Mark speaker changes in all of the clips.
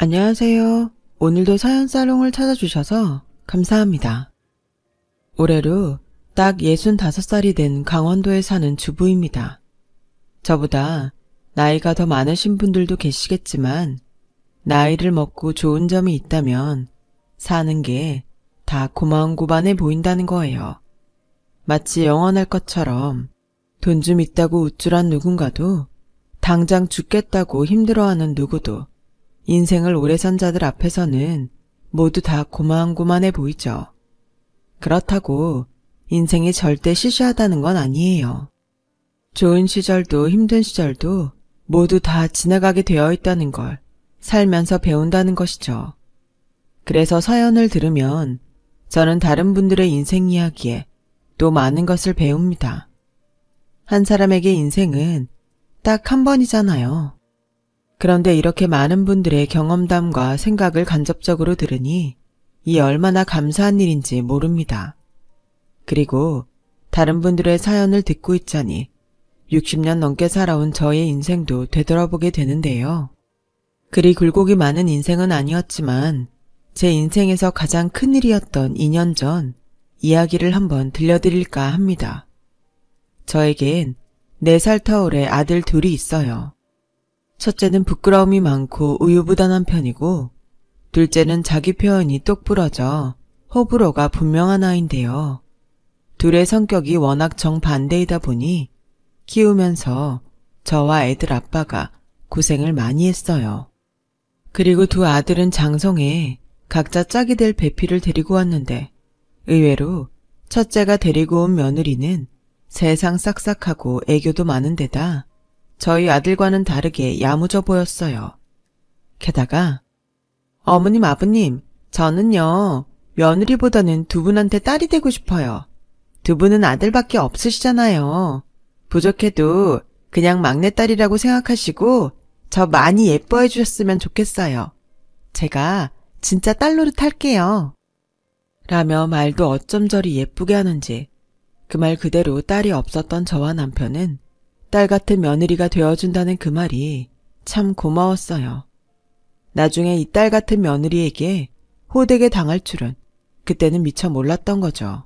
Speaker 1: 안녕하세요. 오늘도 사연 사롱을 찾아주셔서 감사합니다. 올해로 딱 65살이 된 강원도에 사는 주부입니다. 저보다 나이가 더 많으신 분들도 계시겠지만 나이를 먹고 좋은 점이 있다면 사는 게 다 고만고만해 보인다는 거예요. 마치 영원할 것처럼 돈 좀 있다고 우쭐한 누군가도 당장 죽겠다고 힘들어하는 누구도 인생을 오래 산 자들 앞에서는 모두 다 고만고만해 보이죠. 그렇다고 인생이 절대 시시하다는 건 아니에요. 좋은 시절도 힘든 시절도 모두 다 지나가게 되어 있다는 걸 살면서 배운다는 것이죠. 그래서 사연을 들으면 저는 다른 분들의 인생 이야기에 또 많은 것을 배웁니다. 한 사람에게 인생은 딱 한 번이잖아요. 그런데 이렇게 많은 분들의 경험담과 생각을 간접적으로 들으니 이 얼마나 감사한 일인지 모릅니다. 그리고 다른 분들의 사연을 듣고 있자니 60년 넘게 살아온 저의 인생도 되돌아보게 되는데요. 그리 굴곡이 많은 인생은 아니었지만 제 인생에서 가장 큰일이었던 2년 전 이야기를 한번 들려드릴까 합니다. 저에겐 4살 터울의 아들 둘이 있어요. 첫째는 부끄러움이 많고 우유부단한 편이고 둘째는 자기 표현이 똑 부러져 호불호가 분명한 아이인데요. 둘의 성격이 워낙 정반대이다 보니 키우면서 저와 애들 아빠가 고생을 많이 했어요. 그리고 두 아들은 장성에 각자 짝이 될 배필을 데리고 왔는데 의외로 첫째가 데리고 온 며느리는 세상 싹싹하고 애교도 많은 데다 저희 아들과는 다르게 야무져 보였어요. 게다가 어머님 아버님 저는요 며느리보다는 두 분한테 딸이 되고 싶어요. 두 분은 아들밖에 없으시잖아요. 부족해도 그냥 막내딸이라고 생각하시고 저 많이 예뻐해 주셨으면 좋겠어요. 제가 진짜 딸 노릇 할게요. 라며 말도 어쩜 저리 예쁘게 하는지 그 말 그대로 딸이 없었던 저와 남편은 딸 같은 며느리가 되어준다는 그 말이 참 고마웠어요. 나중에 이 딸 같은 며느리에게 호되게 당할 줄은 그때는 미처 몰랐던 거죠.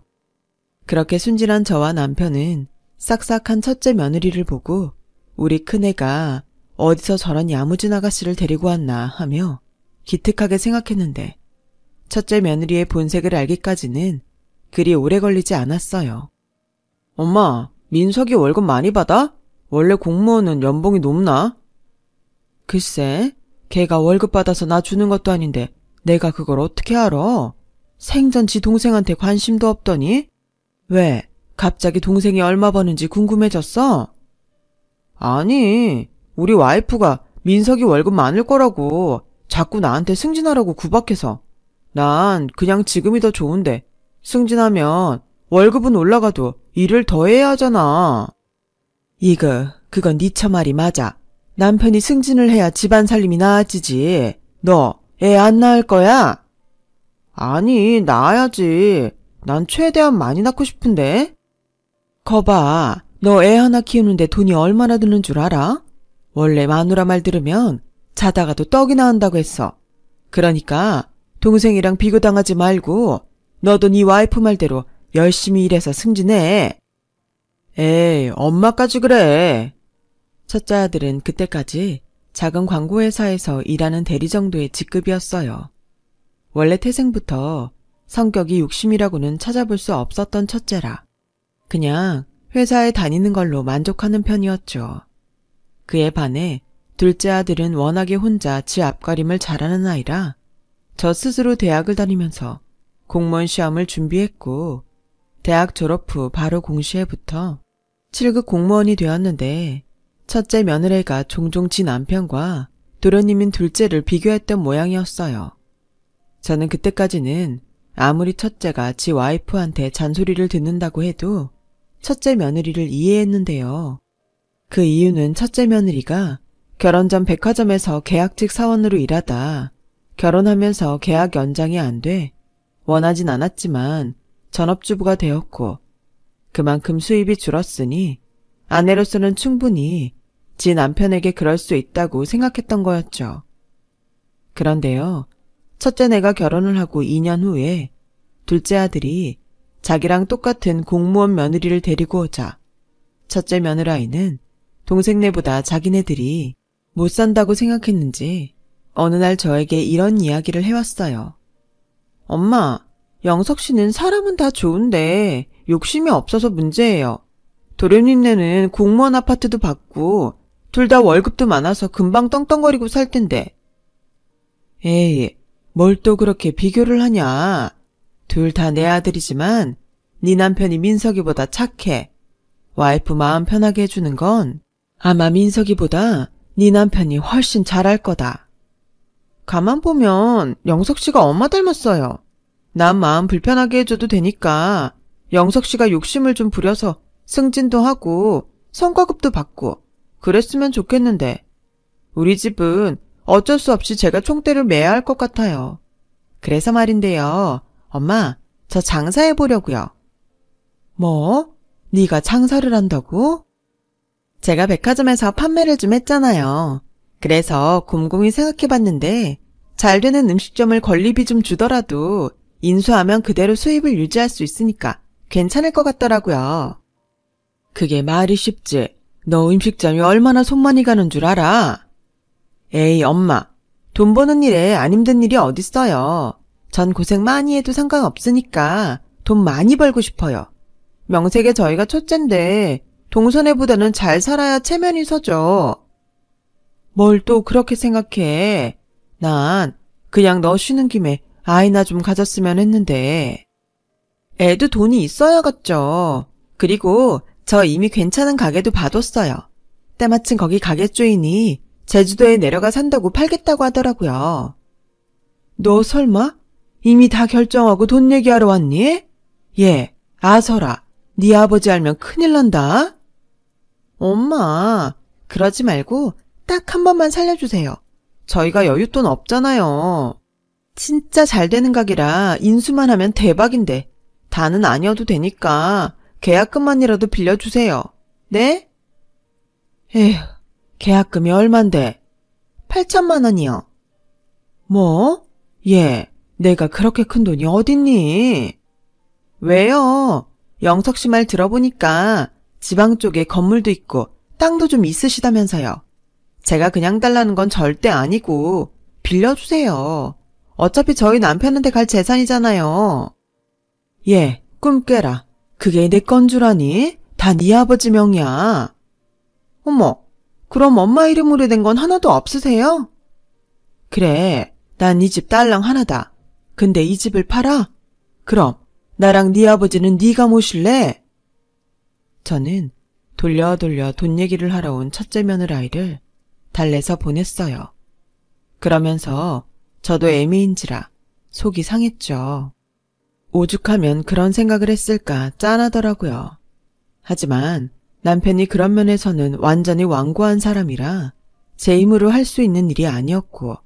Speaker 1: 그렇게 순진한 저와 남편은 싹싹한 첫째 며느리를 보고 우리 큰애가 어디서 저런 야무진 아가씨를 데리고 왔나 하며 기특하게 생각했는데 첫째 며느리의 본색을 알기까지는 그리 오래 걸리지 않았어요. 엄마, 민석이 월급 많이 받아? 원래 공무원은 연봉이 높나? 글쎄, 걔가 월급 받아서 나 주는 것도 아닌데 내가 그걸 어떻게 알아? 생전 지 동생한테 관심도 없더니? 왜? 갑자기 동생이 얼마 버는지 궁금해졌어? 아니, 우리 와이프가 민석이 월급 많을 거라고 자꾸 나한테 승진하라고 구박해서 난 그냥 지금이 더 좋은데 승진하면 월급은 올라가도 일을 더 해야 하잖아. 그건 네 처말이 맞아. 남편이 승진을 해야 집안 살림이 나아지지. 너 애 안 낳을 거야? 아니, 낳아야지. 난 최대한 많이 낳고 싶은데. 거봐, 너 애 하나 키우는데 돈이 얼마나 드는 줄 알아? 원래 마누라 말 들으면 자다가도 떡이 나온다고 했어. 그러니까 동생이랑 비교당하지 말고 너도 네 와이프 말대로 열심히 일해서 승진해. 에이, 엄마까지 그래. 첫째 아들은 그때까지 작은 광고회사에서 일하는 대리 정도의 직급이었어요. 원래 태생부터 성격이 욕심이라고는 찾아볼 수 없었던 첫째라 그냥 회사에 다니는 걸로 만족하는 편이었죠. 그에 반해 둘째 아들은 워낙에 혼자 지 앞가림을 잘하는 아이라 저 스스로 대학을 다니면서 공무원 시험을 준비했고 대학 졸업 후 바로 공시에 붙어 7급 공무원이 되었는데 첫째 며느리가 종종 지 남편과 도련님인 둘째를 비교했던 모양이었어요. 저는 그때까지는 아무리 첫째가 지 와이프한테 잔소리를 듣는다고 해도 첫째 며느리를 이해했는데요. 그 이유는 첫째 며느리가 결혼 전 백화점에서 계약직 사원으로 일하다 결혼하면서 계약 연장이 안 돼 원하진 않았지만 전업주부가 되었고 그만큼 수입이 줄었으니 아내로서는 충분히 지 남편에게 그럴 수 있다고 생각했던 거였죠. 그런데요, 첫째네가 결혼을 하고 2년 후에 둘째 아들이 자기랑 똑같은 공무원 며느리를 데리고 오자 첫째 며느라이는 동생네보다 자기네들이 못 산다고 생각했는지 어느 날 저에게 이런 이야기를 해왔어요. 엄마, 영석 씨는 사람은 다 좋은데 욕심이 없어서 문제예요. 도련님네는 공무원 아파트도 받고 둘 다 월급도 많아서 금방 떵떵거리고 살 텐데. 에이, 뭘 또 그렇게 비교를 하냐. 둘 다 내 아들이지만 네 남편이 민석이보다 착해. 와이프 마음 편하게 해주는 건 아마 민석이보다 네 남편이 훨씬 잘할 거다. 가만 보면 영석 씨가 엄마 닮았어요. 남 마음 불편하게 해줘도 되니까 영석 씨가 욕심을 좀 부려서 승진도 하고 성과급도 받고 그랬으면 좋겠는데 우리 집은 어쩔 수 없이 제가 총대를 매야 할 것 같아요. 그래서 말인데요. 엄마, 저 장사해보려고요. 뭐? 네가 장사를 한다고? 제가 백화점에서 판매를 좀 했잖아요. 그래서 곰곰이 생각해봤는데 잘 되는 음식점을 권리비 좀 주더라도 인수하면 그대로 수입을 유지할 수 있으니까 괜찮을 것 같더라고요. 그게 말이 쉽지. 너 음식점이 얼마나 손 많이 가는 줄 알아? 에이, 엄마. 돈 버는 일에 안 힘든 일이 어딨어요. 전 고생 많이 해도 상관없으니까 돈 많이 벌고 싶어요. 명색에 저희가 첫째인데 동선애보다는 잘 살아야 체면이 서죠. 뭘 또 그렇게 생각해. 난 그냥 너 쉬는 김에 아이나 좀 가졌으면 했는데. 애도 돈이 있어야겠죠. 그리고 저 이미 괜찮은 가게도 봐뒀어요. 때마침 거기 가게 주인이 제주도에 내려가 산다고 팔겠다고 하더라고요. 너 설마 이미 다 결정하고 돈 얘기하러 왔니? 예, 아서라. 네 아버지 알면 큰일 난다. 엄마, 그러지 말고 딱 한 번만 살려주세요. 저희가 여윳돈 없잖아요. 진짜 잘 되는 가게라 인수만 하면 대박인데 다는 아니어도 되니까 계약금만이라도 빌려주세요. 네? 에휴, 계약금이 얼만데? 8천만 원이요. 뭐? 예, 내가 그렇게 큰 돈이 어딨니? 왜요? 영석 씨 말 들어보니까 지방 쪽에 건물도 있고 땅도 좀 있으시다면서요. 제가 그냥 달라는 건 절대 아니고 빌려주세요. 어차피 저희 남편한테 갈 재산이잖아요. 예, 꿈 깨라. 그게 내 건 줄 아니? 다 네 아버지 명이야. 어머, 그럼 엄마 이름으로 된 건 하나도 없으세요? 그래, 난 이 집 딸랑 하나다. 근데 이 집을 팔아? 그럼 나랑 네 아버지는 네가 모실래? 저는 돌려 돈 얘기를 하러 온 첫째 며느라이를 달래서 보냈어요. 그러면서 저도 애미인지라 속이 상했죠. 오죽하면 그런 생각을 했을까 짠하더라고요. 하지만 남편이 그런 면에서는 완전히 완고한 사람이라 제 힘으로 할 수 있는 일이 아니었고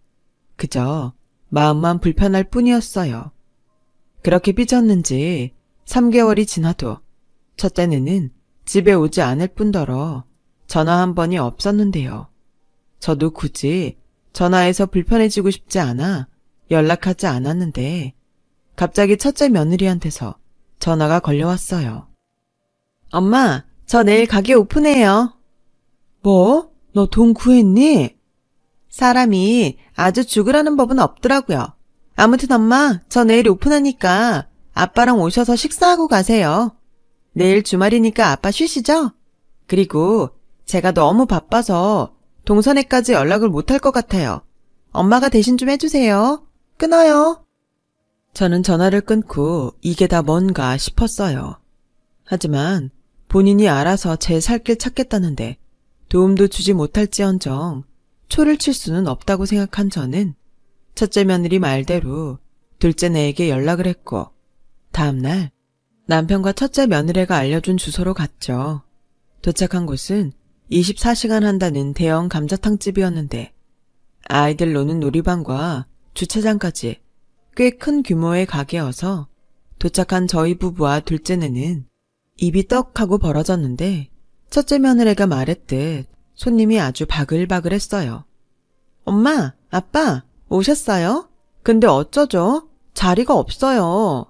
Speaker 1: 그저 마음만 불편할 뿐이었어요. 그렇게 삐졌는지 3개월이 지나도 첫째는 집에 오지 않을 뿐더러 전화 한 번이 없었는데요. 저도 굳이 전화해서 불편해지고 싶지 않아 연락하지 않았는데 갑자기 첫째 며느리한테서 전화가 걸려왔어요. 엄마, 저 내일 가게 오픈해요. 뭐? 너 돈 구했니? 사람이 아주 죽으라는 법은 없더라고요. 아무튼 엄마, 저 내일 오픈하니까 아빠랑 오셔서 식사하고 가세요. 내일 주말이니까 아빠 쉬시죠? 그리고 제가 너무 바빠서 동선에까지 연락을 못할 것 같아요. 엄마가 대신 좀 해주세요. 끊어요. 저는 전화를 끊고 이게 다 뭔가 싶었어요. 하지만 본인이 알아서 제 살 길 찾겠다는데 도움도 주지 못할지언정 초를 칠 수는 없다고 생각한 저는 첫째 며느리 말대로 둘째네에게 연락을 했고 다음날 남편과 첫째 며느리가 알려준 주소로 갔죠. 도착한 곳은 24시간 한다는 대형 감자탕집이었는데 아이들 노는 놀이방과 주차장까지 꽤 큰 규모의 가게여서 도착한 저희 부부와 둘째네는 입이 떡하고 벌어졌는데 첫째 며느리가 말했듯 손님이 아주 바글바글했어요. 엄마, 아빠, 오셨어요? 근데 어쩌죠? 자리가 없어요.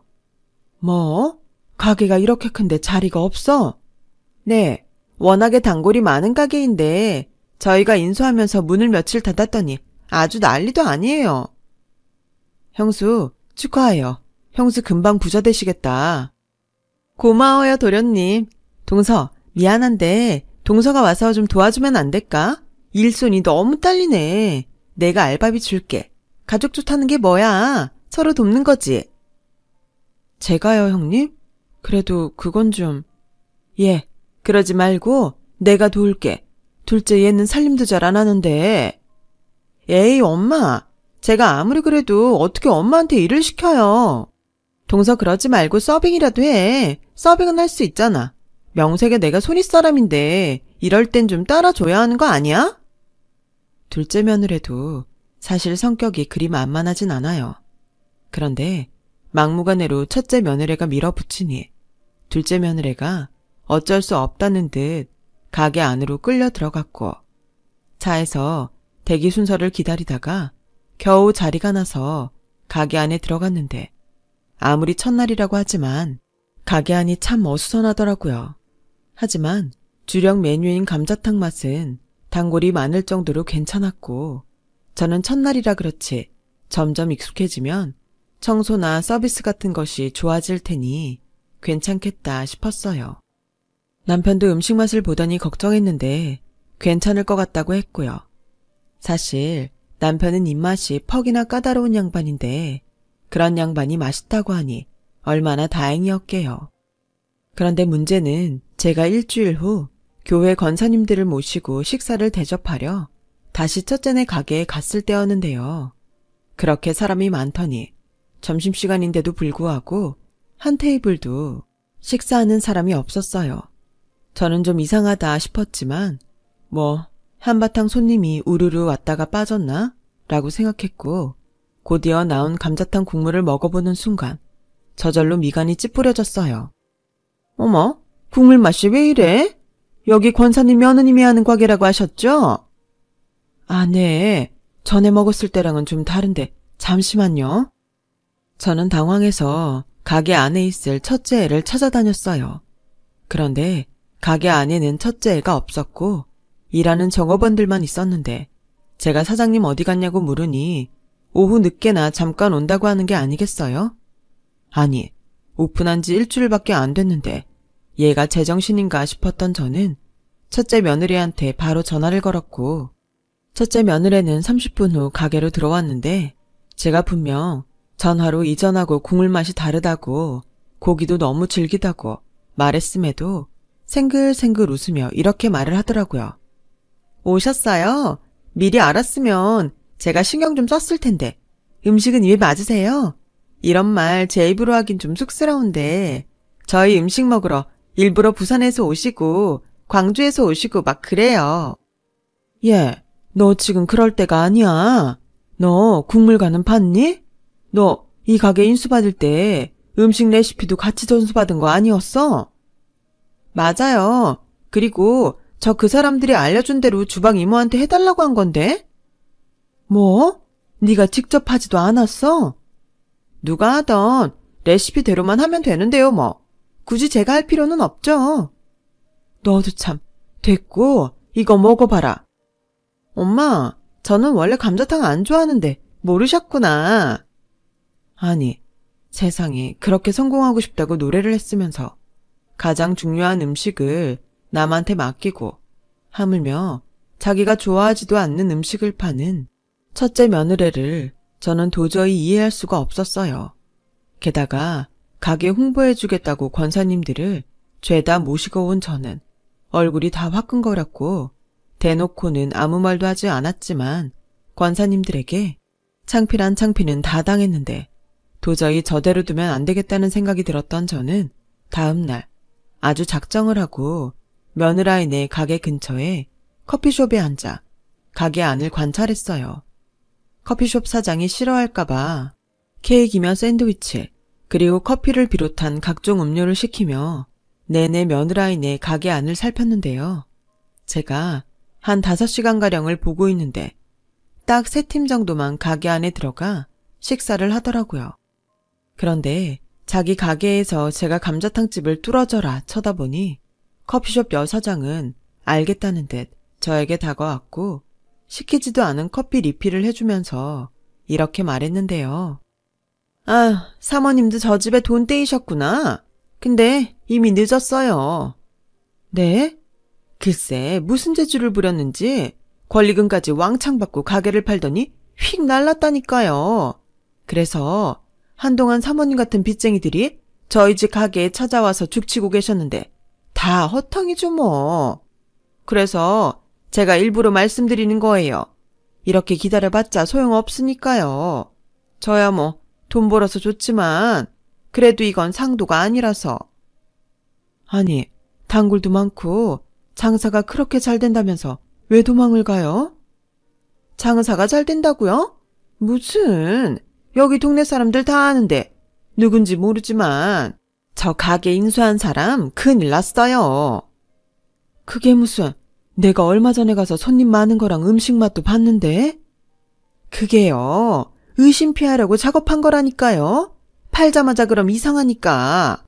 Speaker 1: 뭐? 가게가 이렇게 큰데 자리가 없어? 네, 워낙에 단골이 많은 가게인데 저희가 인수하면서 문을 며칠 닫았더니 아주 난리도 아니에요. 형수, 축하해요. 형수 금방 부자 되시겠다. 고마워요, 도련님. 동서, 미안한데 동서가 와서 좀 도와주면 안 될까? 일손이 너무 딸리네. 내가 알바비 줄게. 가족 좋다는 게 뭐야? 서로 돕는 거지. 제가요, 형님? 그래도 그건 좀... 예, 그러지 말고 내가 도울게. 둘째 얘는 살림도 잘 안 하는데. 에이, 엄마. 제가 아무리 그래도 어떻게 엄마한테 일을 시켜요. 동서 그러지 말고 서빙이라도 해. 서빙은 할 수 있잖아. 명색에 내가 손윗 사람인데 이럴 땐 좀 따라줘야 하는 거 아니야? 둘째 며느리도 사실 성격이 그리 만만하진 않아요. 그런데 막무가내로 첫째 며느리가 밀어붙이니 둘째 며느리가 어쩔 수 없다는 듯 가게 안으로 끌려 들어갔고 차에서 대기 순서를 기다리다가 겨우 자리가 나서 가게 안에 들어갔는데 아무리 첫날이라고 하지만 가게 안이 참 어수선하더라고요. 하지만 주력 메뉴인 감자탕 맛은 단골이 많을 정도로 괜찮았고 저는 첫날이라 그렇지 점점 익숙해지면 청소나 서비스 같은 것이 좋아질 테니 괜찮겠다 싶었어요. 남편도 음식 맛을 보더니 걱정했는데 괜찮을 것 같다고 했고요. 사실 남편은 입맛이 퍽이나 까다로운 양반인데 그런 양반이 맛있다고 하니 얼마나 다행이었게요. 그런데 문제는 제가 일주일 후 교회 권사님들을 모시고 식사를 대접하려 다시 첫째네 가게에 갔을 때였는데요. 그렇게 사람이 많더니 점심시간인데도 불구하고 한 테이블도 식사하는 사람이 없었어요. 저는 좀 이상하다 싶었지만 한바탕 손님이 우르르 왔다가 빠졌나? 라고 생각했고 곧이어 나온 감자탕 국물을 먹어보는 순간 저절로 미간이 찌푸려졌어요. 어머, 국물 맛이 왜 이래? 여기 권사님 며느님이 하는 가게라고 하셨죠? 아, 네. 전에 먹었을 때랑은 좀 다른데 잠시만요. 저는 당황해서 가게 안에 있을 첫째 애를 찾아다녔어요. 그런데 가게 안에는 첫째 애가 없었고 일하는 종업원들만 있었는데 제가 사장님 어디 갔냐고 물으니 오후 늦게나 잠깐 온다고 하는 게 아니겠어요? 아니, 오픈한 지 일주일밖에 안 됐는데 얘가 제정신인가 싶었던 저는 첫째 며느리한테 바로 전화를 걸었고 첫째 며느리는 30분 후 가게로 들어왔는데 제가 분명 전화로 이전하고 국물 맛이 다르다고 고기도 너무 질기다고 말했음에도 생글생글 웃으며 이렇게 말을 하더라고요. 오셨어요? 미리 알았으면 제가 신경 좀 썼을 텐데 음식은 입에 맞으세요? 이런 말 제 입으로 하긴 좀 쑥스러운데 저희 음식 먹으러 일부러 부산에서 오시고 광주에서 오시고 막 그래요. 예, 너 지금 그럴 때가 아니야. 너 국물관은 봤니? 너 이 가게 인수받을 때 음식 레시피도 같이 전수받은 거 아니었어? 맞아요. 그리고 저 그 사람들이 알려준 대로 주방 이모한테 해달라고 한 건데? 뭐? 네가 직접 하지도 않았어? 누가 하던 레시피대로만 하면 되는데요, 뭐. 굳이 제가 할 필요는 없죠. 너도 참. 됐고, 이거 먹어봐라. 엄마, 저는 원래 감자탕 안 좋아하는데 모르셨구나. 아니, 세상에 그렇게 성공하고 싶다고 노래를 했으면서 가장 중요한 음식을 남한테 맡기고 하물며 자기가 좋아하지도 않는 음식을 파는 첫째 며느리를 저는 도저히 이해할 수가 없었어요. 게다가 가게 홍보해주겠다고 권사님들을 죄다 모시고 온 저는 얼굴이 다 화끈거렸고 대놓고는 아무 말도 하지 않았지만 권사님들에게 창피란 창피는 다 당했는데 도저히 저대로 두면 안 되겠다는 생각이 들었던 저는 다음 날 아주 작정을 하고 며느라이네 가게 근처에 커피숍에 앉아 가게 안을 관찰했어요. 커피숍 사장이 싫어할까봐 케이크이며 샌드위치 그리고 커피를 비롯한 각종 음료를 시키며 내내 며느라이네 가게 안을 살폈는데요. 제가 한 5시간가량을 보고 있는데 딱 3팀 정도만 가게 안에 들어가 식사를 하더라고요. 그런데 자기 가게에서 제가 감자탕집을 뚫어져라 쳐다보니 커피숍 여사장은 알겠다는 듯 저에게 다가왔고 시키지도 않은 커피 리필을 해주면서 이렇게 말했는데요. 아, 사모님도 저 집에 돈 떼이셨구나. 근데 이미 늦었어요. 네? 글쎄 무슨 재주를 부렸는지 권리금까지 왕창 받고 가게를 팔더니 휙 날랐다니까요. 그래서 한동안 사모님 같은 빚쟁이들이 저희 집 가게에 찾아와서 죽치고 계셨는데 다 허탕이죠 뭐. 그래서 제가 일부러 말씀드리는 거예요. 이렇게 기다려봤자 소용없으니까요. 저야 뭐 돈 벌어서 좋지만 그래도 이건 상도가 아니라서. 아니, 단골도 많고 장사가 그렇게 잘 된다면서 왜 도망을 가요? 장사가 잘 된다고요? 무슨, 여기 동네 사람들 다 아는데 누군지 모르지만 저 가게 인수한 사람 큰일 났어요. 그게 무슨, 내가 얼마 전에 가서 손님 많은 거랑 음식 맛도 봤는데? 그게요, 의심 피하려고 작업한 거라니까요. 팔자마자 그럼 이상하니까.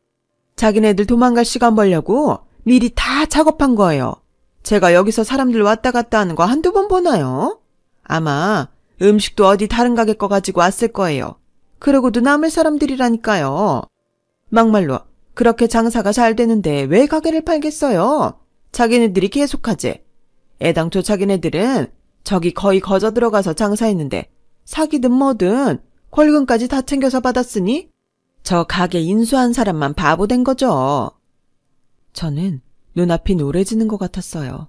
Speaker 1: 자기네들 도망갈 시간 벌려고 미리 다 작업한 거예요. 제가 여기서 사람들 왔다 갔다 하는 거 한두 번 보나요? 아마 음식도 어디 다른 가게 거 가지고 왔을 거예요. 그러고도 남을 사람들이라니까요. 막말로 그렇게 장사가 잘 되는데 왜 가게를 팔겠어요? 자기네들이 계속하지. 애당초 자기네들은 저기 거의 거저 들어가서 장사했는데 사기든 뭐든 권리금까지 다 챙겨서 받았으니 저 가게 인수한 사람만 바보 된 거죠. 저는 눈앞이 노래지는 것 같았어요.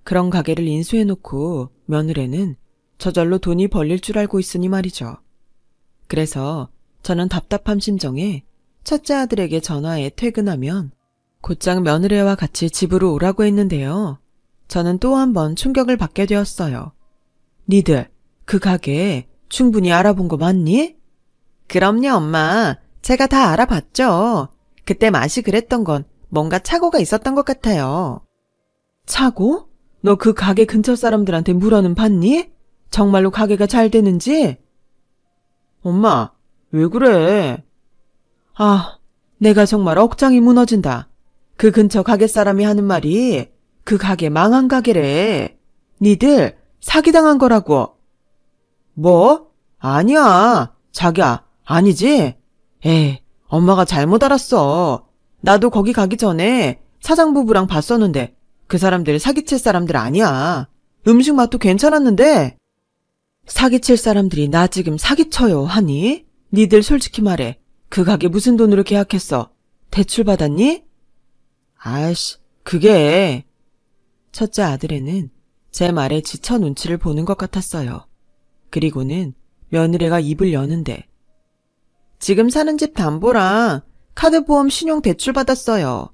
Speaker 1: 그런 가게를 인수해놓고 며느리는 저절로 돈이 벌릴 줄 알고 있으니 말이죠. 그래서 저는 답답한 심정에 첫째 아들에게 전화해 퇴근하면 곧장 며느리와 같이 집으로 오라고 했는데요. 저는 또 한 번 충격을 받게 되었어요. 니들 그 가게 충분히 알아본 거 맞니? 그럼요, 엄마. 제가 다 알아봤죠. 그때 맛이 그랬던 건 뭔가 착오가 있었던 것 같아요. 착오? 너 그 가게 근처 사람들한테 물어는 봤니? 정말로 가게가 잘 되는지? 엄마, 왜 그래? 아, 내가 정말 억장이 무너진다. 그 근처 가게 사람이 하는 말이 그 가게 망한 가게래. 니들 사기당한 거라고. 뭐? 아니야. 자기야, 아니지? 에이, 엄마가 잘못 알았어. 나도 거기 가기 전에 사장 부부랑 봤었는데 그 사람들 사기칠 사람들 아니야. 음식 맛도 괜찮았는데. 사기칠 사람들이 나 지금 사기쳐요 하니? 니들 솔직히 말해. 그 가게 무슨 돈으로 계약했어? 대출 받았니? 아이씨, 그게. 첫째 아들애는 제 말에 지쳐 눈치를 보는 것 같았어요. 그리고는 며느리가 입을 여는데 지금 사는 집 담보랑 카드보험 신용 대출 받았어요.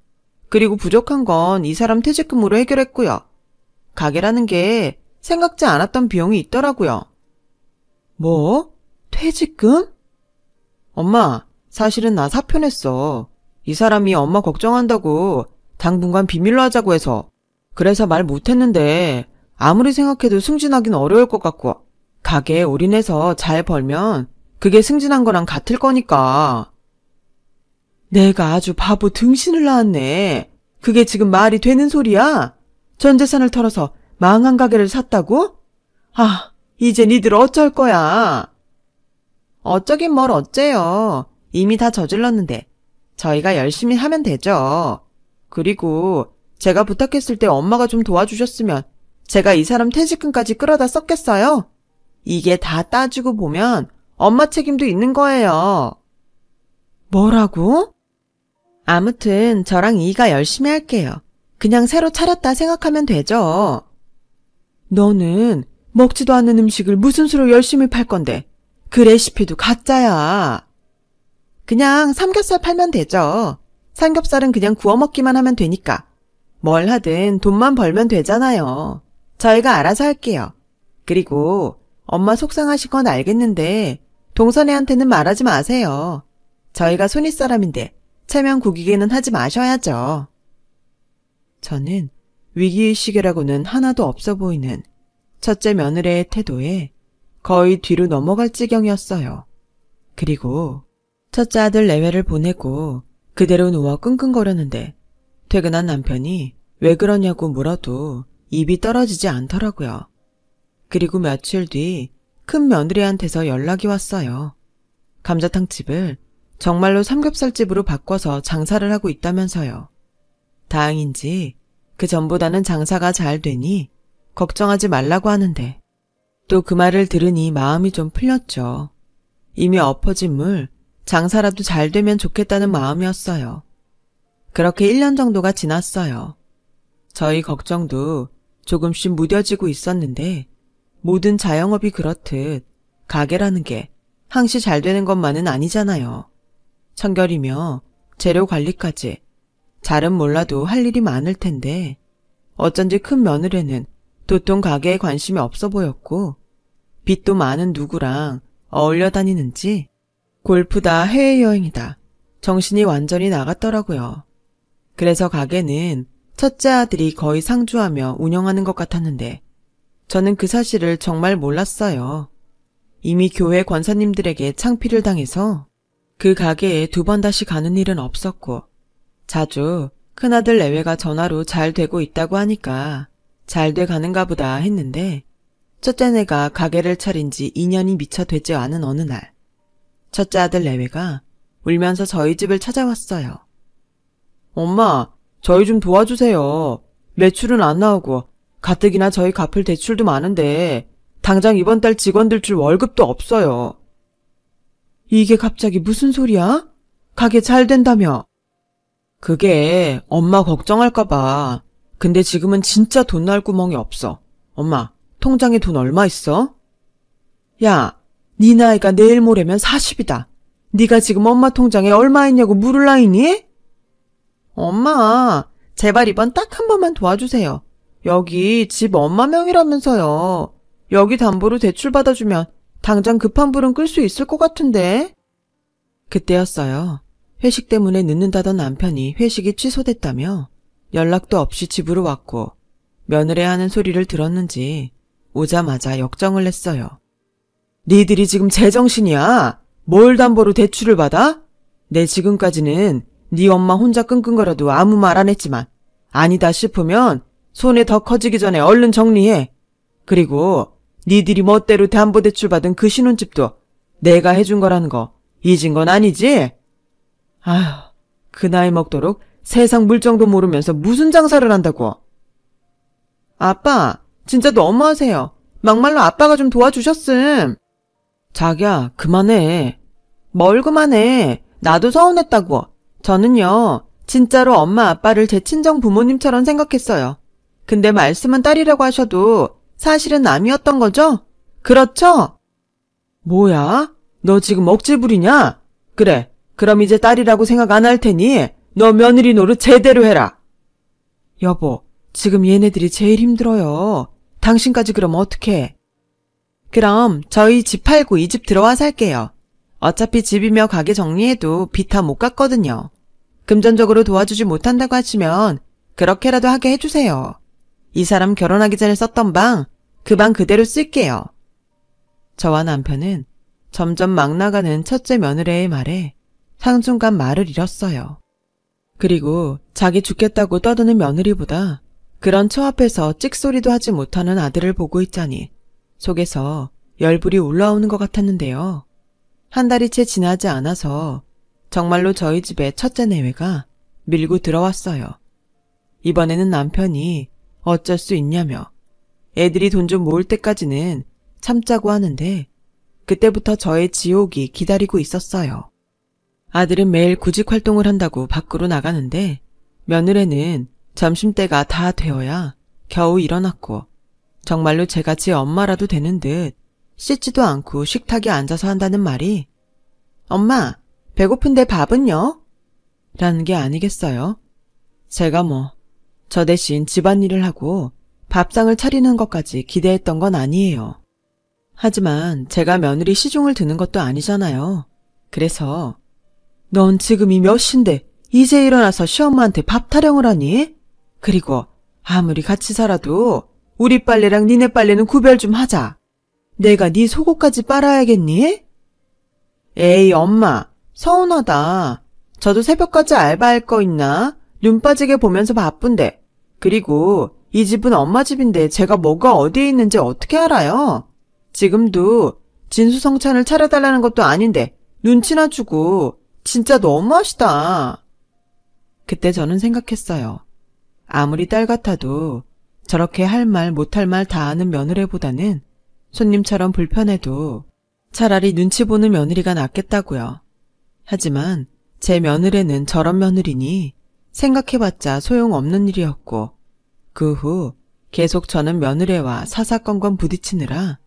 Speaker 1: 그리고 부족한 건 이 사람 퇴직금으로 해결했고요. 가게라는 게 생각지 않았던 비용이 있더라고요. 뭐? 퇴직금? 엄마, 사실은 나 사표 냈어. 이 사람이 엄마 걱정한다고 당분간 비밀로 하자고 해서. 그래서 말 못했는데 아무리 생각해도 승진하긴 어려울 것 같고 가게에 올인해서 잘 벌면 그게 승진한 거랑 같을 거니까. 내가 아주 바보 등신을 낳았네. 그게 지금 말이 되는 소리야? 전 재산을 털어서 망한 가게를 샀다고? 아, 이제 니들 어쩔 거야. 어쩌긴 뭘 어째요. 이미 다 저질렀는데 저희가 열심히 하면 되죠. 그리고 제가 부탁했을 때 엄마가 좀 도와주셨으면 제가 이 사람 퇴직금까지 끌어다 썼겠어요? 이게 다 따지고 보면 엄마 책임도 있는 거예요. 뭐라고? 아무튼 저랑 이가 열심히 할게요. 그냥 새로 차렸다 생각하면 되죠. 너는 먹지도 않는 음식을 무슨 수로 열심히 팔 건데 그 레시피도 가짜야. 그냥 삼겹살 팔면 되죠. 삼겹살은 그냥 구워 먹기만 하면 되니까. 뭘 하든 돈만 벌면 되잖아요. 저희가 알아서 할게요. 그리고 엄마 속상하실 건 알겠는데 동선애한테는 말하지 마세요. 저희가 손윗사람인데 체면 구기게는 하지 마셔야죠. 저는 위기의식이라고는 하나도 없어 보이는 첫째 며느리의 태도에 거의 뒤로 넘어갈 지경이었어요. 그리고 첫째 아들 내외를 보내고 그대로 누워 끙끙거렸는데 퇴근한 남편이 왜 그러냐고 물어도 입이 떨어지지 않더라고요. 그리고 며칠 뒤 큰 며느리한테서 연락이 왔어요. 감자탕집을 정말로 삼겹살집으로 바꿔서 장사를 하고 있다면서요. 다행인지 그 전보다는 장사가 잘 되니 걱정하지 말라고 하는데 또 그 말을 들으니 마음이 좀 풀렸죠. 이미 엎어진 물, 장사라도 잘 되면 좋겠다는 마음이었어요. 그렇게 1년 정도가 지났어요. 저희 걱정도 조금씩 무뎌지고 있었는데 모든 자영업이 그렇듯 가게라는 게 항시 잘 되는 것만은 아니잖아요. 청결이며 재료 관리까지 잘은 몰라도 할 일이 많을 텐데 어쩐지 큰 며느리는 도통 가게에 관심이 없어 보였고 빚도 많은 누구랑 어울려 다니는지 골프다 해외여행이다 정신이 완전히 나갔더라고요. 그래서 가게는 첫째 아들이 거의 상주하며 운영하는 것 같았는데 저는 그 사실을 정말 몰랐어요. 이미 교회 권사님들에게 창피를 당해서 그 가게에 2번 다시 가는 일은 없었고 자주 큰아들 내외가 전화로 잘 되고 있다고 하니까 잘 돼 가는가 보다 했는데 첫째네가 가게를 차린 지 2년이 미처 되지 않은 어느 날 첫째 아들 내외가 울면서 저희 집을 찾아왔어요. 엄마, 저희 좀 도와주세요. 매출은 안 나오고 가뜩이나 저희 갚을 대출도 많은데 당장 이번 달 직원들 줄 월급도 없어요. 이게 갑자기 무슨 소리야? 가게 잘 된다며. 그게 엄마 걱정할까 봐. 근데 지금은 진짜 돈 날 구멍이 없어. 엄마, 통장에 돈 얼마 있어? 야, 네 나이가 내일 모레면 40이다. 네가 지금 엄마 통장에 얼마 있냐고 물을 나이니? 엄마, 제발 이번 딱 한 번만 도와주세요. 여기 집 엄마 명이라면서요. 여기 담보로 대출 받아주면 당장 급한 불은 끌 수 있을 것 같은데. 그때였어요. 회식 때문에 늦는다던 남편이 회식이 취소됐다며 연락도 없이 집으로 왔고 며느리 하는 소리를 들었는지 오자마자 역정을 냈어요. 니들이 지금 제정신이야? 뭘 담보로 대출을 받아? 내 지금까지는 네 엄마 혼자 끙끙거려도 아무 말 안 했지만 아니다 싶으면 손에 더 커지기 전에 얼른 정리해. 그리고 니들이 멋대로 담보대출 받은 그 신혼집도 내가 해준 거라는 거 잊은 건 아니지? 아휴, 그 나이 먹도록 세상 물정도 모르면서 무슨 장사를 한다고. 아빠, 진짜 너무하세요. 막말로 아빠가 좀 도와주셨음. 자기야, 그만해. 뭘 그만해. 나도 서운했다고. 저는요, 진짜로 엄마 아빠를 제 친정 부모님처럼 생각했어요. 근데 말씀은 딸이라고 하셔도 사실은 남이었던 거죠? 그렇죠? 뭐야? 너 지금 억지 부리냐? 그래, 그럼 이제 딸이라고 생각 안 할 테니 너 며느리 노릇 제대로 해라. 여보, 지금 얘네들이 제일 힘들어요. 당신까지 그러면 어떡해? 그럼 저희 집 팔고 이 집 들어와 살게요. 어차피 집이며 가게 정리해도 빚 다 못 갚거든요. 금전적으로 도와주지 못한다고 하시면 그렇게라도 하게 해주세요. 이 사람 결혼하기 전에 썼던 방, 그 방 그대로 쓸게요. 저와 남편은 점점 막 나가는 첫째 며느리의 말에 한순간 말을 잃었어요. 그리고 자기 죽겠다고 떠드는 며느리보다 그런 처 앞에서 찍소리도 하지 못하는 아들을 보고 있자니 속에서 열불이 올라오는 것 같았는데요. 한 달이 채 지나지 않아서 정말로 저희 집에 첫째 내외가 밀고 들어왔어요. 이번에는 남편이 어쩔 수 있냐며 애들이 돈 좀 모을 때까지는 참자고 하는데 그때부터 저의 지옥이 기다리고 있었어요. 아들은 매일 구직 활동을 한다고 밖으로 나가는데 며느리는 점심때가 다 되어야 겨우 일어났고 정말로 제가 제 엄마라도 되는 듯 씻지도 않고 식탁에 앉아서 한다는 말이 엄마, 배고픈데 밥은요? 라는 게 아니겠어요? 제가 저 대신 집안일을 하고 밥상을 차리는 것까지 기대했던 건 아니에요. 하지만 제가 며느리 시중을 드는 것도 아니잖아요. 그래서 넌 지금이 몇 시인데 이제 일어나서 시엄마한테 밥 타령을 하니? 그리고 아무리 같이 살아도 우리 빨래랑 니네 빨래는 구별 좀 하자. 내가 네 속옷까지 빨아야겠니? 에이, 엄마, 서운하다. 저도 새벽까지 알바할 거 있나? 눈 빠지게 보면서 바쁜데. 그리고 이 집은 엄마 집인데 제가 뭐가 어디에 있는지 어떻게 알아요? 지금도 진수성찬을 차려달라는 것도 아닌데 눈치나 주고 진짜 너무하시다. 그때 저는 생각했어요. 아무리 딸 같아도 저렇게 할 말 못할 말 다 아는 며느리보다는 손님처럼 불편해도 차라리 눈치 보는 며느리가 낫겠다고요. 하지만 제 며느리는 저런 며느리니 생각해봤자 소용없는 일이었고 그 후 계속 저는 며느리와 사사건건 부딪히느라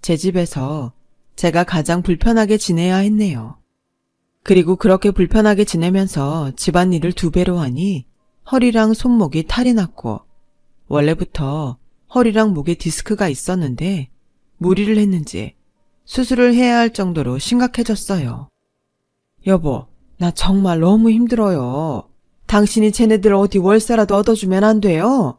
Speaker 1: 제 집에서 제가 가장 불편하게 지내야 했네요. 그리고 그렇게 불편하게 지내면서 집안일을 2배로 하니 허리랑 손목이 탈이 났고 원래부터 허리랑 목에 디스크가 있었는데 무리를 했는지 수술을 해야 할 정도로 심각해졌어요. 여보, 나 정말 너무 힘들어요. 당신이 쟤네들 어디 월세라도 얻어주면 안 돼요?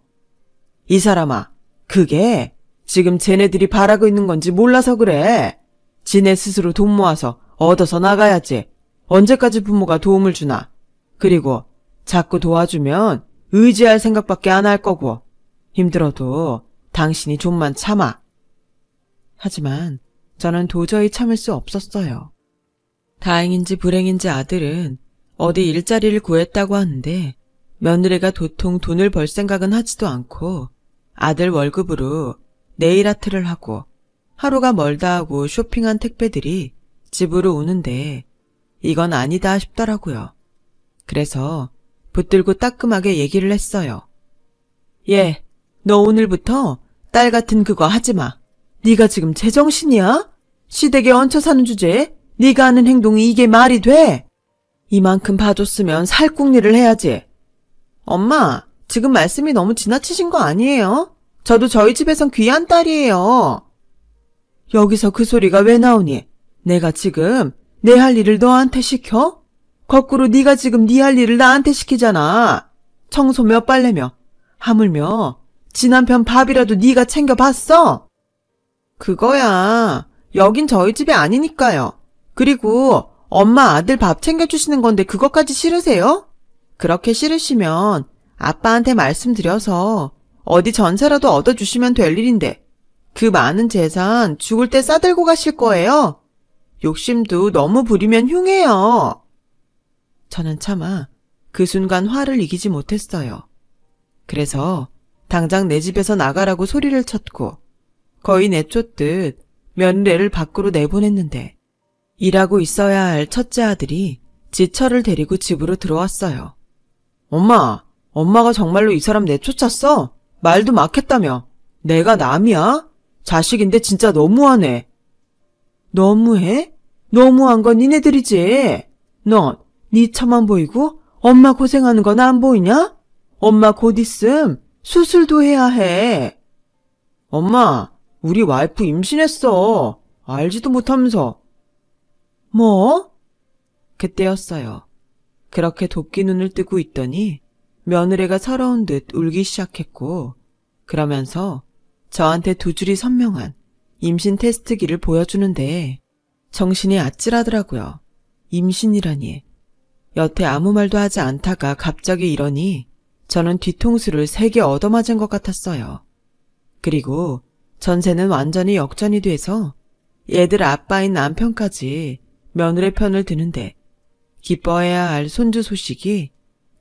Speaker 1: 이 사람아, 그게 지금 쟤네들이 바라고 있는 건지 몰라서 그래. 지네 스스로 돈 모아서 얻어서 나가야지. 언제까지 부모가 도움을 주나. 그리고 자꾸 도와주면 의지할 생각밖에 안 할 거고 힘들어도 당신이 좀만 참아. 하지만 저는 도저히 참을 수 없었어요. 다행인지 불행인지 아들은 어디 일자리를 구했다고 하는데 며느리가 도통 돈을 벌 생각은 하지도 않고 아들 월급으로 네일 아트를 하고 하루가 멀다 하고 쇼핑한 택배들이 집으로 오는데 이건 아니다 싶더라고요. 그래서 붙들고 따끔하게 얘기를 했어요. 얘, 너 오늘부터 딸 같은 그거 하지 마. 네가 지금 제정신이야? 시댁에 얹혀 사는 주제에 네가 하는 행동이 이게 말이 돼? 이만큼 봐줬으면 살궁리를 해야지. 엄마, 지금 말씀이 너무 지나치신 거 아니에요? 저도 저희 집에선 귀한 딸이에요. 여기서 그 소리가 왜 나오니? 내가 지금 내 할 일을 너한테 시켜? 거꾸로 네가 지금 네 할 일을 나한테 시키잖아. 청소며 빨래며 하물며 지 남편 밥이라도 네가 챙겨봤어? 그거야. 여긴 저희 집이 아니니까요. 그리고 엄마 아들 밥 챙겨주시는 건데 그것까지 싫으세요? 그렇게 싫으시면 아빠한테 말씀드려서 어디 전세라도 얻어주시면 될 일인데 그 많은 재산 죽을 때 싸들고 가실 거예요? 욕심도 너무 부리면 흉해요. 저는 차마 그 순간 화를 이기지 못했어요. 그래서 당장 내 집에서 나가라고 소리를 쳤고 거의 내쫓듯 며느리를 밖으로 내보냈는데 일하고 있어야 할 첫째 아들이 지철을 데리고 집으로 들어왔어요. 엄마가 정말로 이 사람 내쫓았어? 말도 막 했다며. 내가 남이야? 자식인데 진짜 너무하네. 너무해? 너무한 건 니네들이지. 넌 네 차만 보이고 엄마 고생하는 건 안 보이냐? 엄마 곧 있음 수술도 해야 해. 엄마, 우리 와이프 임신했어. 알지도 못하면서. 뭐? 그때였어요. 그렇게 도끼 눈을 뜨고 있더니 며느리가 서러운 듯 울기 시작했고 그러면서 저한테 2줄이 선명한 임신 테스트기를 보여주는데 정신이 아찔하더라고요. 임신이라니. 여태 아무 말도 하지 않다가 갑자기 이러니 저는 뒤통수를 3개 얻어맞은 것 같았어요. 그리고 전세는 완전히 역전이 돼서 얘들 아빠인 남편까지 며느리 편을 드는데 기뻐해야 할 손주 소식이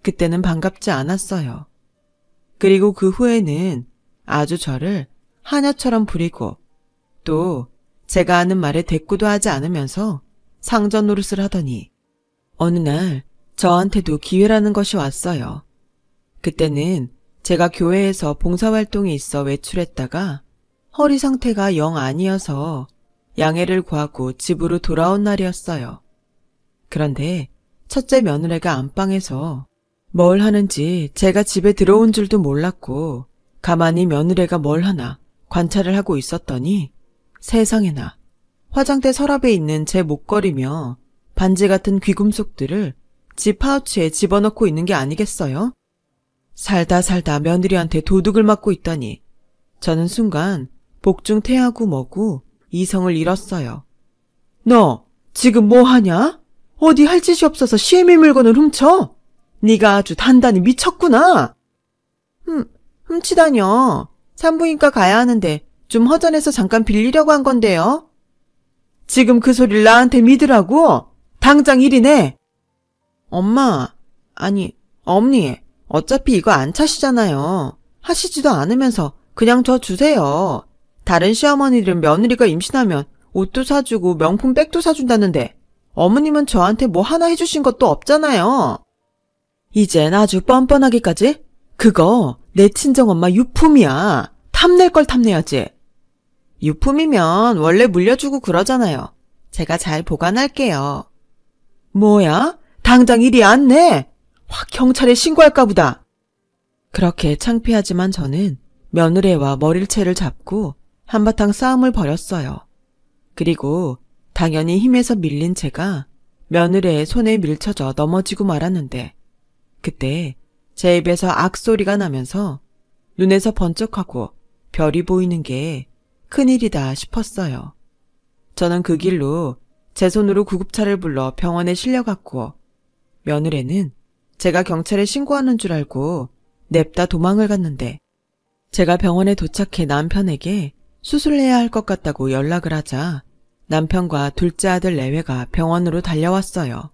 Speaker 1: 그때는 반갑지 않았어요. 그리고 그 후에는 아주 저를 하녀처럼 부리고 또 제가 하는 말에 대꾸도 하지 않으면서 상전 노릇을 하더니 어느 날 저한테도 기회라는 것이 왔어요. 그때는 제가 교회에서 봉사활동이 있어 외출했다가 허리 상태가 영 아니어서 양해를 구하고 집으로 돌아온 날이었어요. 그런데 첫째 며느리가 안방에서 뭘 하는지 제가 집에 들어온 줄도 몰랐고 가만히 며느리가 뭘 하나 관찰을 하고 있었더니 세상에나 화장대 서랍에 있는 제 목걸이며 반지 같은 귀금속들을 집 파우치에 집어넣고 있는 게 아니겠어요? 살다 며느리한테 도둑을 맞고 있다니 저는 순간 복중퇴하고 뭐고 이성을 잃었어요. 너 지금 뭐 하냐? 어디 할 짓이 없어서 시애미 물건을 훔쳐? 네가 아주 단단히 미쳤구나. 훔치다뇨. 산부인과 가야 하는데 좀 허전해서 잠깐 빌리려고 한 건데요. 지금 그 소리를 나한테 믿으라고? 당장 이리 내. 엄마, 아니 어머니, 어차피 이거 안 차시잖아요. 하시지도 않으면서 그냥 저 주세요. 다른 시어머니들은 며느리가 임신하면 옷도 사주고 명품 백도 사준다는데 어머님은 저한테 뭐 하나 해주신 것도 없잖아요. 이젠 아주 뻔뻔하기까지? 그거 내 친정엄마 유품이야. 탐낼 걸 탐내야지. 유품이면 원래 물려주고 그러잖아요. 제가 잘 보관할게요. 뭐야? 당장 이리 안 내? 확 경찰에 신고할까 보다. 그렇게 창피하지만 저는 며느리와 머릴채를 잡고 한바탕 싸움을 벌였어요. 그리고 당연히 힘에서 밀린 제가 며느리의 손에 밀쳐져 넘어지고 말았는데 그때 제 입에서 악소리가 나면서 눈에서 번쩍하고 별이 보이는 게 큰일이다 싶었어요. 저는 그 길로 제 손으로 구급차를 불러 병원에 실려갔고 며느리는 제가 경찰에 신고하는 줄 알고 냅다 도망을 갔는데 제가 병원에 도착해 남편에게 수술해야 할 것 같다고 연락을 하자 남편과 둘째 아들 내외가 병원으로 달려왔어요.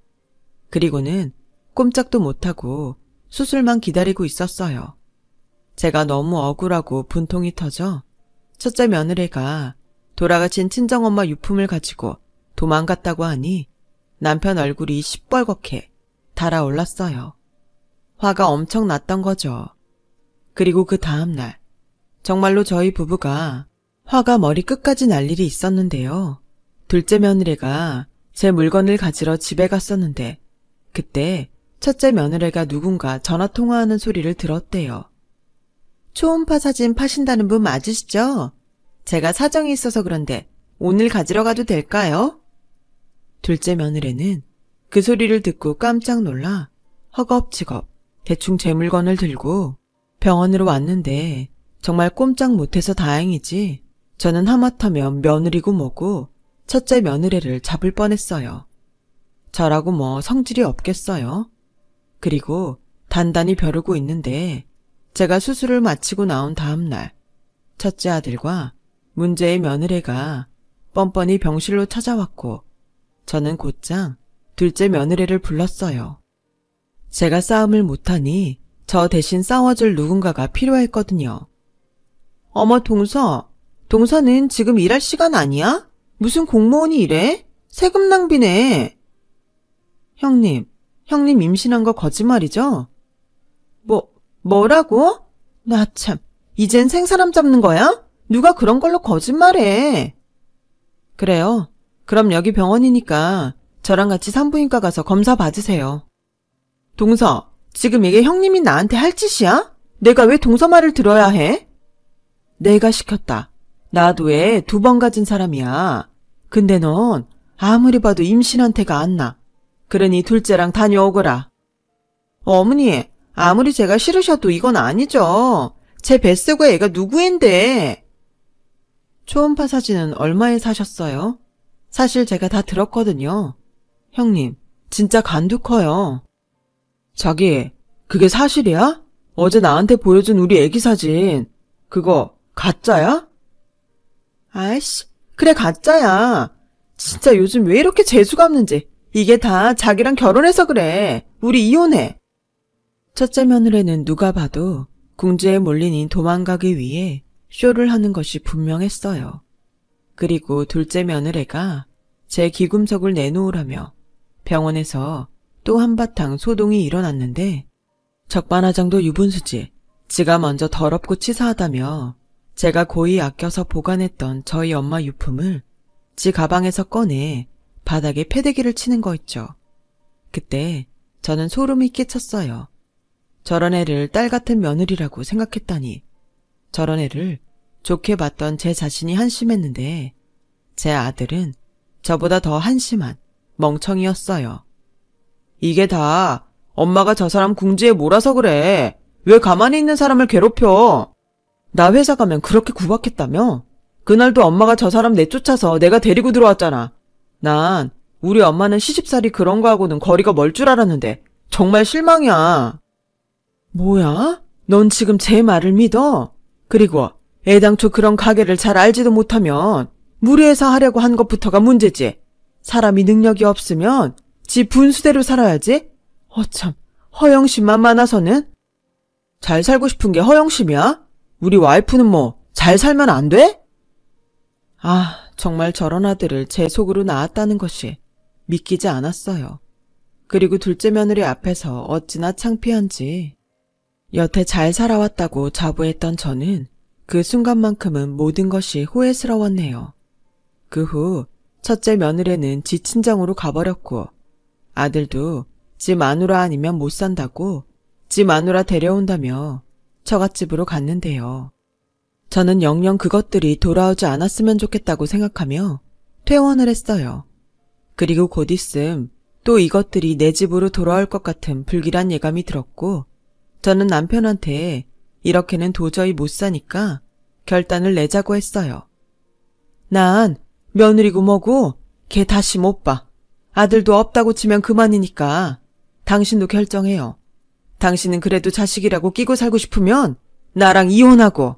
Speaker 1: 그리고는 꼼짝도 못하고 수술만 기다리고 있었어요. 제가 너무 억울하고 분통이 터져 첫째 며느리가 돌아가신 친정엄마 유품을 가지고 도망갔다고 하니 남편 얼굴이 시뻘겋게 달아올랐어요. 화가 엄청 났던 거죠. 그리고 그 다음날 정말로 저희 부부가 화가 머리 끝까지 날 일이 있었는데요. 둘째 며느리가 제 물건을 가지러 집에 갔었는데 그때 첫째 며느리가 누군가 전화통화하는 소리를 들었대요. 초음파 사진 파신다는 분 맞으시죠? 제가 사정이 있어서 그런데 오늘 가지러 가도 될까요? 둘째 며느리는 그 소리를 듣고 깜짝 놀라 허겁지겁 대충 제 물건을 들고 병원으로 왔는데 정말 꼼짝 못해서 다행이지 저는 하마터면 며느리고 뭐고 첫째 며느리를 잡을 뻔했어요. 저라고 뭐 성질이 없겠어요. 그리고 단단히 벼르고 있는데 제가 수술을 마치고 나온 다음날 첫째 아들과 문제의 며느리가 뻔뻔히 병실로 찾아왔고 저는 곧장 둘째 며느리를 불렀어요. 제가 싸움을 못하니 저 대신 싸워줄 누군가가 필요했거든요. 어머 동서는 지금 일할 시간 아니야? 무슨 공무원이 이래? 세금 낭비네. 형님 임신한 거 거짓말이죠? 뭐라고? 나 참, 이젠 생사람 잡는 거야? 누가 그런 걸로 거짓말해. 그래요. 그럼 여기 병원이니까 저랑 같이 산부인과 가서 검사 받으세요. 동서, 지금 이게 형님이 나한테 할 짓이야? 내가 왜 동서 말을 들어야 해? 내가 시켰다. 나도 애 2번 가진 사람이야. 근데 넌 아무리 봐도 임신한 태가 안 나. 그러니 둘째랑 다녀오거라. 어머니, 아무리 제가 싫으셔도 이건 아니죠. 제 뱃속의 애가 누구인데. 초음파 사진은 얼마에 사셨어요? 사실 제가 다 들었거든요. 형님, 진짜 간도 커요. 자기, 그게 사실이야? 어제 나한테 보여준 우리 애기 사진, 그거 가짜야? 아이씨, 그래 가짜야. 진짜 요즘 왜 이렇게 재수가 없는지. 이게 다 자기랑 결혼해서 그래. 우리 이혼해. 첫째 며느리는 누가 봐도 궁지에 몰리니 도망가기 위해 쇼를 하는 것이 분명했어요. 그리고 둘째 며느리가 제 귀금속을 내놓으라며 병원에서 또 한바탕 소동이 일어났는데 적반하장도 유분수지 지가 먼저 더럽고 치사하다며 제가 고이 아껴서 보관했던 저희 엄마 유품을 지 가방에서 꺼내 바닥에 패대기를 치는 거 있죠. 그때 저는 소름이 끼쳤어요. 저런 애를 딸 같은 며느리라고 생각했다니 저런 애를 좋게 봤던 제 자신이 한심했는데 제 아들은 저보다 더 한심한 멍청이였어요. 이게 다 엄마가 저 사람 궁지에 몰아서 그래. 왜 가만히 있는 사람을 괴롭혀? 나 회사 가면 그렇게 구박했다며? 그날도 엄마가 저 사람 내쫓아서 내가 데리고 들어왔잖아. 난 우리 엄마는 시집살이 그런 거하고는 거리가 멀 줄 알았는데 정말 실망이야. 뭐야? 넌 지금 제 말을 믿어? 그리고 애당초 그런 가게를 잘 알지도 못하면 무리해서 하려고 한 것부터가 문제지. 사람이 능력이 없으면 지 분수대로 살아야지. 어참, 허영심만 많아서는? 잘 살고 싶은 게 허영심이야? 우리 와이프는 뭐 잘 살면 안 돼? 아, 정말 저런 아들을 제 속으로 낳았다는 것이 믿기지 않았어요. 그리고 둘째 며느리 앞에서 어찌나 창피한지. 여태 잘 살아왔다고 자부했던 저는 그 순간만큼은 모든 것이 후회스러웠네요. 그 후 첫째 며느리는 지 친정으로 가버렸고 아들도 지 마누라 아니면 못 산다고 지 마누라 데려온다며 처갓집으로 갔는데요. 저는 영영 그것들이 돌아오지 않았으면 좋겠다고 생각하며 퇴원을 했어요. 그리고 곧 있음 또 이것들이 내 집으로 돌아올 것 같은 불길한 예감이 들었고 저는 남편한테 이렇게는 도저히 못 사니까 결단을 내자고 했어요. 난 며느리고 뭐고 걔 다시 못 봐. 아들도 없다고 치면 그만이니까 당신도 결정해요. 당신은 그래도 자식이라고 끼고 살고 싶으면 나랑 이혼하고.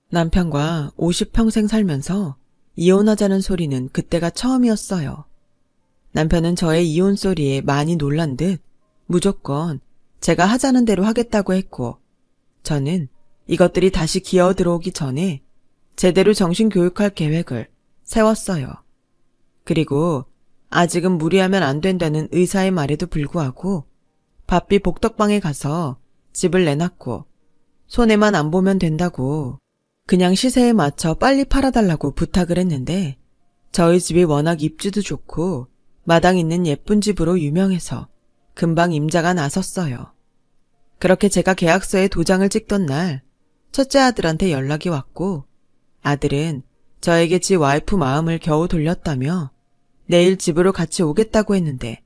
Speaker 1: 남편과 50평생 살면서 이혼하자는 소리는 그때가 처음이었어요. 남편은 저의 이혼 소리에 많이 놀란 듯 무조건 제가 하자는 대로 하겠다고 했고 저는 이것들이 다시 기어 들어오기 전에 제대로 정신교육할 계획을 세웠어요. 그리고 아직은 무리하면 안 된다는 의사의 말에도 불구하고 바삐 복덕방에 가서 집을 내놨고 손해만 안 보면 된다고 그냥 시세에 맞춰 빨리 팔아달라고 부탁을 했는데 저희 집이 워낙 입지도 좋고 마당 있는 예쁜 집으로 유명해서 금방 임자가 나섰어요. 그렇게 제가 계약서에 도장을 찍던 날 첫째 아들한테 연락이 왔고 아들은 저에게 지 와이프 마음을 겨우 돌렸다며 내일 집으로 같이 오겠다고 했는데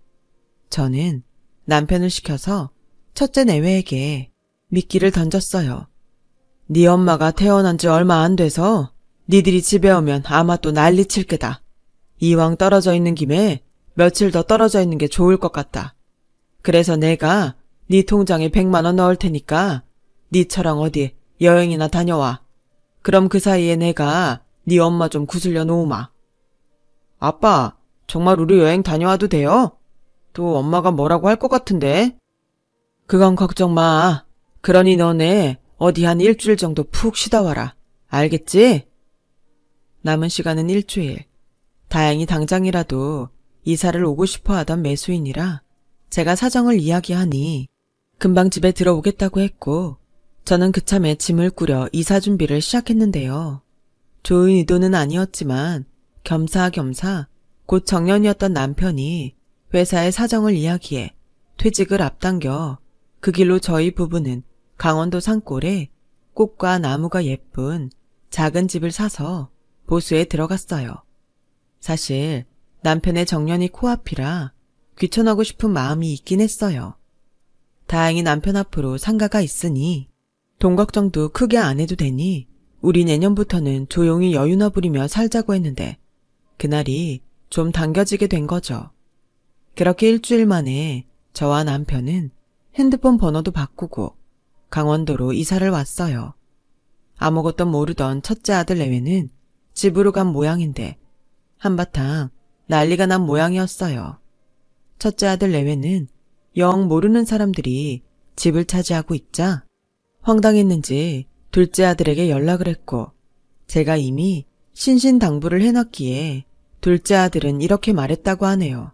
Speaker 1: 저는 남편을 시켜서 첫째 내외에게 미끼를 던졌어요. 네 엄마가 태어난 지 얼마 안 돼서 니들이 집에 오면 아마 또 난리칠 게다. 이왕 떨어져 있는 김에 며칠 더 떨어져 있는 게 좋을 것 같다. 그래서 내가 네 통장에 100만 원 넣을 테니까 니처럼 어디 여행이나 다녀와. 그럼 그 사이에 내가 네 엄마 좀 구슬려 놓으마. 아빠, 정말 우리 여행 다녀와도 돼요? 또 엄마가 뭐라고 할 것 같은데? 그건 걱정 마. 그러니 너네 어디 한 일주일 정도 푹 쉬다 와라. 알겠지? 남은 시간은 일주일. 다행히 당장이라도 이사를 오고 싶어 하던 매수인이라 제가 사정을 이야기하니 금방 집에 들어오겠다고 했고 저는 그참에 짐을 꾸려 이사 준비를 시작했는데요. 좋은 의도는 아니었지만 겸사겸사 곧 정년이었던 남편이 회사의 사정을 이야기해 퇴직을 앞당겨 그 길로 저희 부부는 강원도 산골에 꽃과 나무가 예쁜 작은 집을 사서 보수에 들어갔어요. 사실 남편의 정년이 코앞이라 귀촌하고 싶은 마음이 있긴 했어요. 다행히 남편 앞으로 상가가 있으니 돈 걱정도 크게 안 해도 되니 우리 내년부터는 조용히 여유나 부리며 살자고 했는데 그날이 좀 당겨지게 된 거죠. 그렇게 일주일 만에 저와 남편은 핸드폰 번호도 바꾸고 강원도로 이사를 왔어요. 아무것도 모르던 첫째 아들 내외는 집으로 간 모양인데 한바탕 난리가 난 모양이었어요. 첫째 아들 내외는 영 모르는 사람들이 집을 차지하고 있자 황당했는지 둘째 아들에게 연락을 했고 제가 이미 신신당부를 해놨기에 둘째 아들은 이렇게 말했다고 하네요.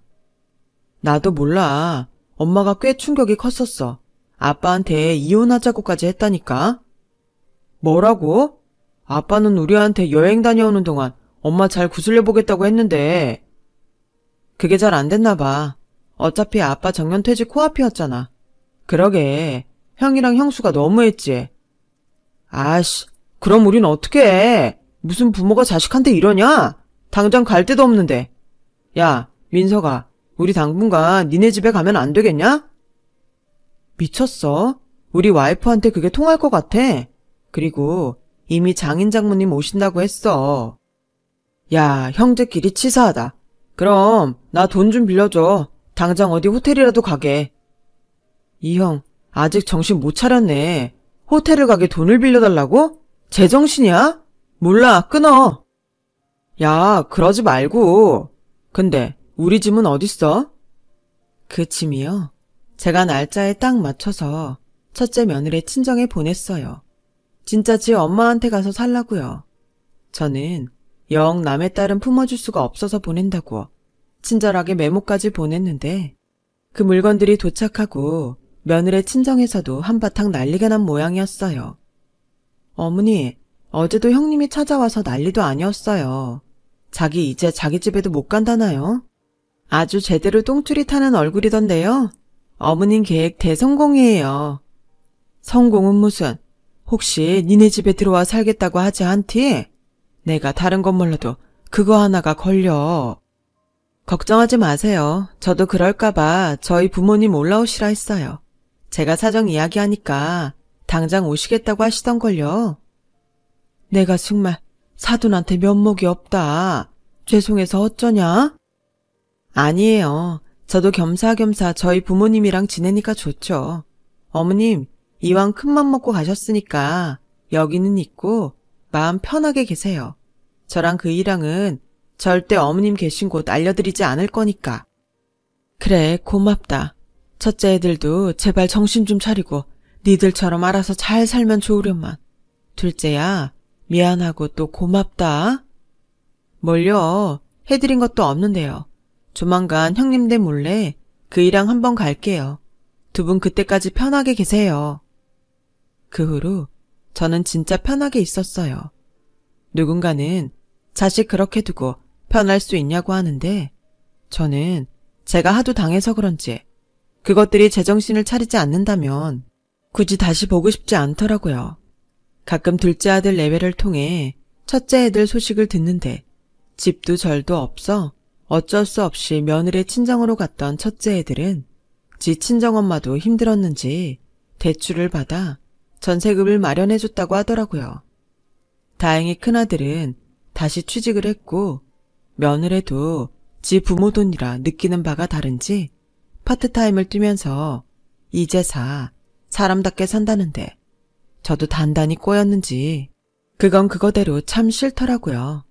Speaker 1: 나도 몰라. 엄마가 꽤 충격이 컸었어. 아빠한테 이혼하자고까지 했다니까. 뭐라고? 아빠는 우리한테 여행 다녀오는 동안 엄마 잘 구슬려보겠다고 했는데. 그게 잘 안 됐나 봐. 어차피 아빠 정년퇴직 코앞이었잖아. 그러게. 형이랑 형수가 너무했지. 아씨, 그럼 우린 어떡해. 무슨 부모가 자식한테 이러냐? 당장 갈 데도 없는데. 야, 민서가 우리 당분간 니네 집에 가면 안 되겠냐? 미쳤어? 우리 와이프한테 그게 통할 것 같아. 그리고 이미 장인 장모님 오신다고 했어. 야, 형제끼리 치사하다. 그럼 나 돈 좀 빌려줘. 당장 어디 호텔이라도 가게. 이 형 아직 정신 못 차렸네. 호텔을 가게 돈을 빌려달라고? 제정신이야? 몰라, 끊어. 야, 그러지 말고. 근데 우리 짐은 어딨어? 그 짐이요? 제가 날짜에 딱 맞춰서 첫째 며느리 친정에 보냈어요. 진짜 지 엄마한테 가서 살라고요. 저는 영 남의 딸은 품어줄 수가 없어서 보낸다고 친절하게 메모까지 보냈는데 그 물건들이 도착하고 며느리 친정에서도 한바탕 난리가 난 모양이었어요. 어머니, 어제도 형님이 찾아와서 난리도 아니었어요. 자기 이제 자기 집에도 못 간다나요? 아주 제대로 똥줄이 타는 얼굴이던데요. 어머님 계획 대성공이에요. 성공은 무슨, 혹시 니네 집에 들어와 살겠다고 하지 않디? 내가 다른 건 몰라도 그거 하나가 걸려. 걱정하지 마세요. 저도 그럴까봐 저희 부모님 올라오시라 했어요. 제가 사정 이야기하니까 당장 오시겠다고 하시던걸요. 내가 정말 사돈한테 면목이 없다. 죄송해서 어쩌냐? 아니에요. 저도 겸사겸사 저희 부모님이랑 지내니까 좋죠. 어머님, 이왕 큰맘 먹고 가셨으니까 여기는 있고 마음 편하게 계세요. 저랑 그 이랑은 절대 어머님 계신 곳 알려드리지 않을 거니까. 그래, 고맙다. 첫째 애들도 제발 정신 좀 차리고 니들처럼 알아서 잘 살면 좋으련만. 둘째야, 미안하고 또 고맙다. 뭘요? 해드린 것도 없는데요. 조만간 형님들 몰래 그 이랑 한번 갈게요. 두 분 그때까지 편하게 계세요. 그 후로 저는 진짜 편하게 있었어요. 누군가는 자식 그렇게 두고 편할 수 있냐고 하는데 저는 제가 하도 당해서 그런지 그것들이 제정신을 차리지 않는다면 굳이 다시 보고 싶지 않더라고요. 가끔 둘째 아들 내외를 통해 첫째 애들 소식을 듣는데 집도 절도 없어 어쩔 수 없이 며느리 친정으로 갔던 첫째 애들은 지 친정엄마도 힘들었는지 대출을 받아 전세금을 마련해줬다고 하더라고요. 다행히 큰아들은 다시 취직을 했고 며느리도 지 부모 돈이라 느끼는 바가 다른지 파트타임을 뛰면서 이제사 사람답게 산다는데 저도 단단히 꼬였는지 그건 그거대로 참 싫더라고요.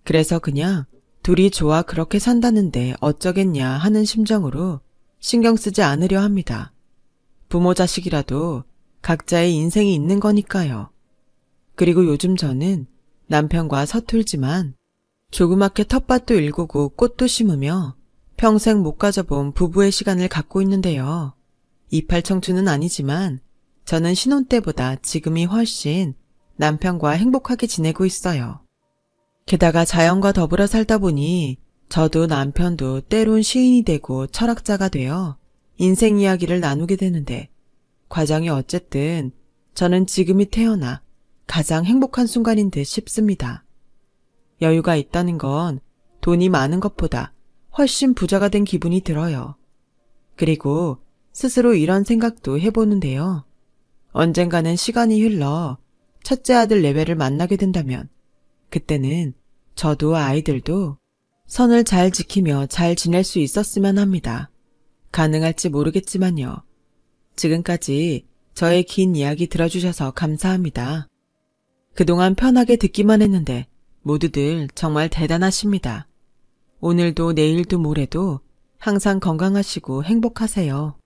Speaker 1: 그래서 그냥 둘이 좋아 그렇게 산다는데 어쩌겠냐 하는 심정으로 신경 쓰지 않으려 합니다. 부모 자식이라도 각자의 인생이 있는 거니까요. 그리고 요즘 저는 남편과 서툴지만 조그맣게 텃밭도 일구고 꽃도 심으며 평생 못 가져본 부부의 시간을 갖고 있는데요. 이팔 청춘은 아니지만 저는 신혼 때보다 지금이 훨씬 남편과 행복하게 지내고 있어요. 게다가 자연과 더불어 살다 보니 저도 남편도 때론 시인이 되고 철학자가 되어 인생 이야기를 나누게 되는데 과정이 어쨌든 저는 지금이 태어나 가장 행복한 순간인 듯 싶습니다. 여유가 있다는 건 돈이 많은 것보다 훨씬 부자가 된 기분이 들어요. 그리고 스스로 이런 생각도 해보는데요. 언젠가는 시간이 흘러 첫째 아들 내외를 만나게 된다면 그때는 저도 아이들도 선을 잘 지키며 잘 지낼 수 있었으면 합니다. 가능할지 모르겠지만요. 지금까지 저의 긴 이야기 들어주셔서 감사합니다. 그동안 편하게 듣기만 했는데 모두들 정말 대단하십니다. 오늘도 내일도 모레도 항상 건강하시고 행복하세요.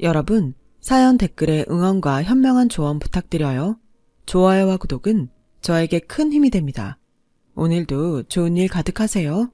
Speaker 1: 여러분, 사연 댓글에 응원과 현명한 조언 부탁드려요. 좋아요와 구독은 저에게 큰 힘이 됩니다. 오늘도 좋은 일 가득하세요.